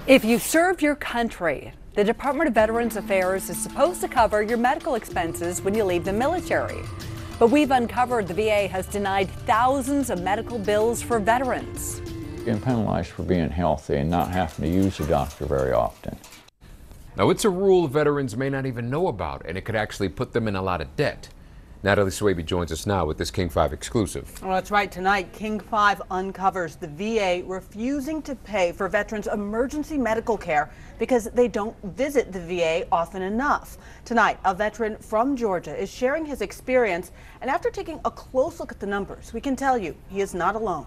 If you served your country, the Department of Veterans Affairs is supposed to cover your medical expenses when you leave the military. But we've uncovered the VA has denied thousands of medical bills for veterans. Getting penalized for being healthy and not having to use a doctor very often. Now, it's a rule veterans may not even know about, and it could actually put them in a lot of debt. Natalie Swaby joins us now with this King 5 exclusive. Well, that's right. Tonight, King 5 uncovers the VA refusing to pay for veterans' emergency medical care because they don't visit the VA often enough. Tonight, a veteran from Georgia is sharing his experience, and after taking a close look at the numbers, we can tell you he is not alone.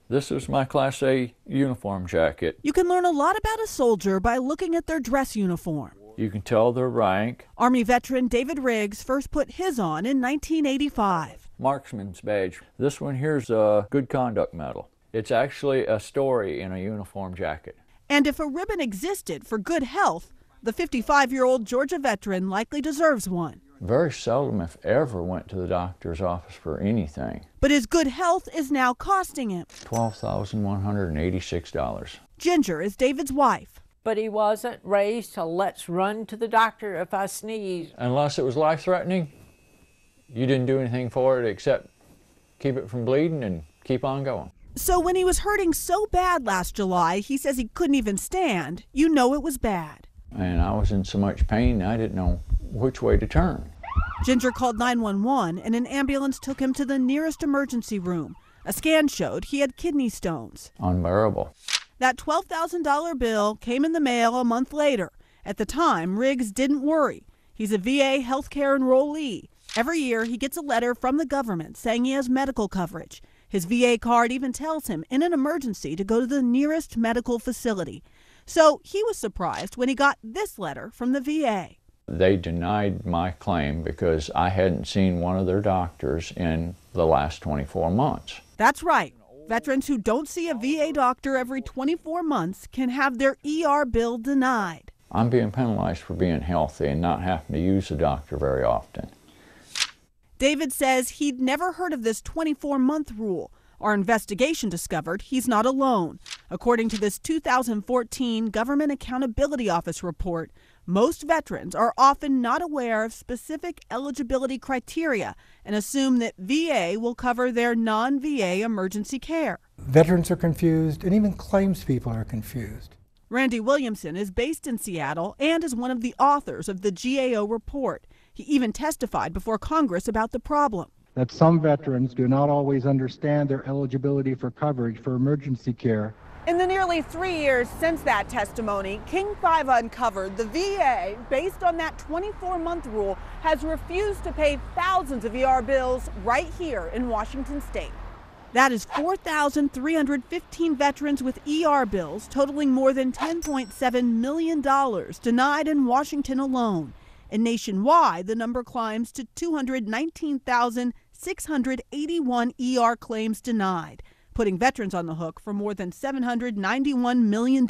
This is my Class A uniform jacket. You can learn a lot about a soldier by looking at their dress uniform. You can tell their rank. Army veteran David Riggs first put his on in 1985. Marksman's badge. This one here's a Good Conduct Medal. It's actually a story in a uniform jacket. And if a ribbon existed for good health, the 55-year-old Georgia veteran likely deserves one. Very seldom, if ever, went to the doctor's office for anything. But his good health is now costing him $12,186. Ginger is David's wife. But he wasn't raised to let's run to the doctor if I sneeze. Unless it was life-threatening, you didn't do anything for it except keep it from bleeding and keep on going. So when he was hurting so bad last July, he says he couldn't even stand. You know it was bad. And I was in so much pain, I didn't know which way to turn. Ginger called 911 and an ambulance took him to the nearest emergency room. A scan showed he had kidney stones. Unbearable. That $12,000 bill came in the mail a month later. At the time, Riggs didn't worry. He's a VA healthcare enrollee. Every year, he gets a letter from the government saying he has medical coverage. His VA card even tells him in an emergency to go to the nearest medical facility. So he was surprised when he got this letter from the VA. They denied my claim because I hadn't seen one of their doctors in the last 24 months. That's right. Veterans who don't see a VA doctor every 24 months can have their ER bill denied. I'm being penalized for being healthy and not having to use a doctor very often. David says he'd never heard of this 24-month rule. Our investigation discovered he's not alone. According to this 2014 Government Accountability Office report, most veterans are often not aware of specific eligibility criteria and assume that VA will cover their non-VA emergency care. Veterans are confused, and even claims people are confused. Randy Williamson is based in Seattle and is one of the authors of the GAO report. He even testified before Congress about the problem. That some veterans do not always understand their eligibility for coverage for emergency care. In the nearly 3 years since that testimony, King 5 uncovered the VA, based on that 24-month rule, has refused to pay thousands of ER bills right here in Washington state. That is 4,315 veterans with ER bills totaling more than $10.7 million denied in Washington alone. And nationwide, the number climbs to 219,681 ER claims denied, putting veterans on the hook for more than $791 million.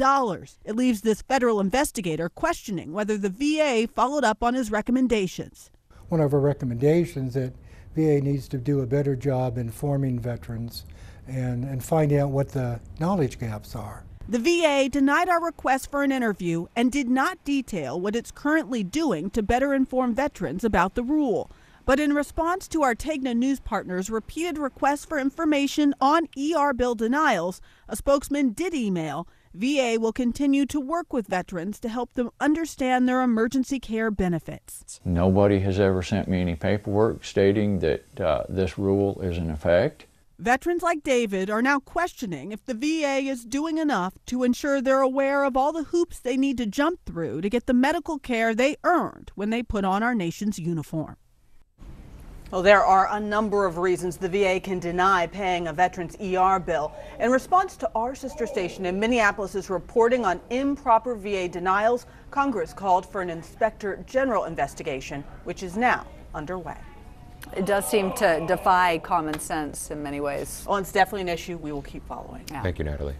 It leaves this federal investigator questioning whether the VA followed up on his recommendations. One of our recommendations that VA needs to do a better job informing veterans and finding out what the knowledge gaps are. The VA denied our request for an interview and did not detail what it's currently doing to better inform veterans about the rule. But in response to our Tegna News partners' repeated requests for information on ER bill denials, a spokesman did email, VA will continue to work with veterans to help them understand their emergency care benefits. Nobody has ever sent me any paperwork stating that this rule is in effect. Veterans like David are now questioning if the VA is doing enough to ensure they're aware of all the hoops they need to jump through to get the medical care they earned when they put on our nation's uniform. Well, there are a number of reasons the VA can deny paying a veteran's ER bill. In response to our sister station in Minneapolis' reporting on improper VA denials, Congress called for an Inspector General investigation, which is now underway. It does seem to defy common sense in many ways. Well, it's definitely an issue we will keep following. Thank you, Natalie.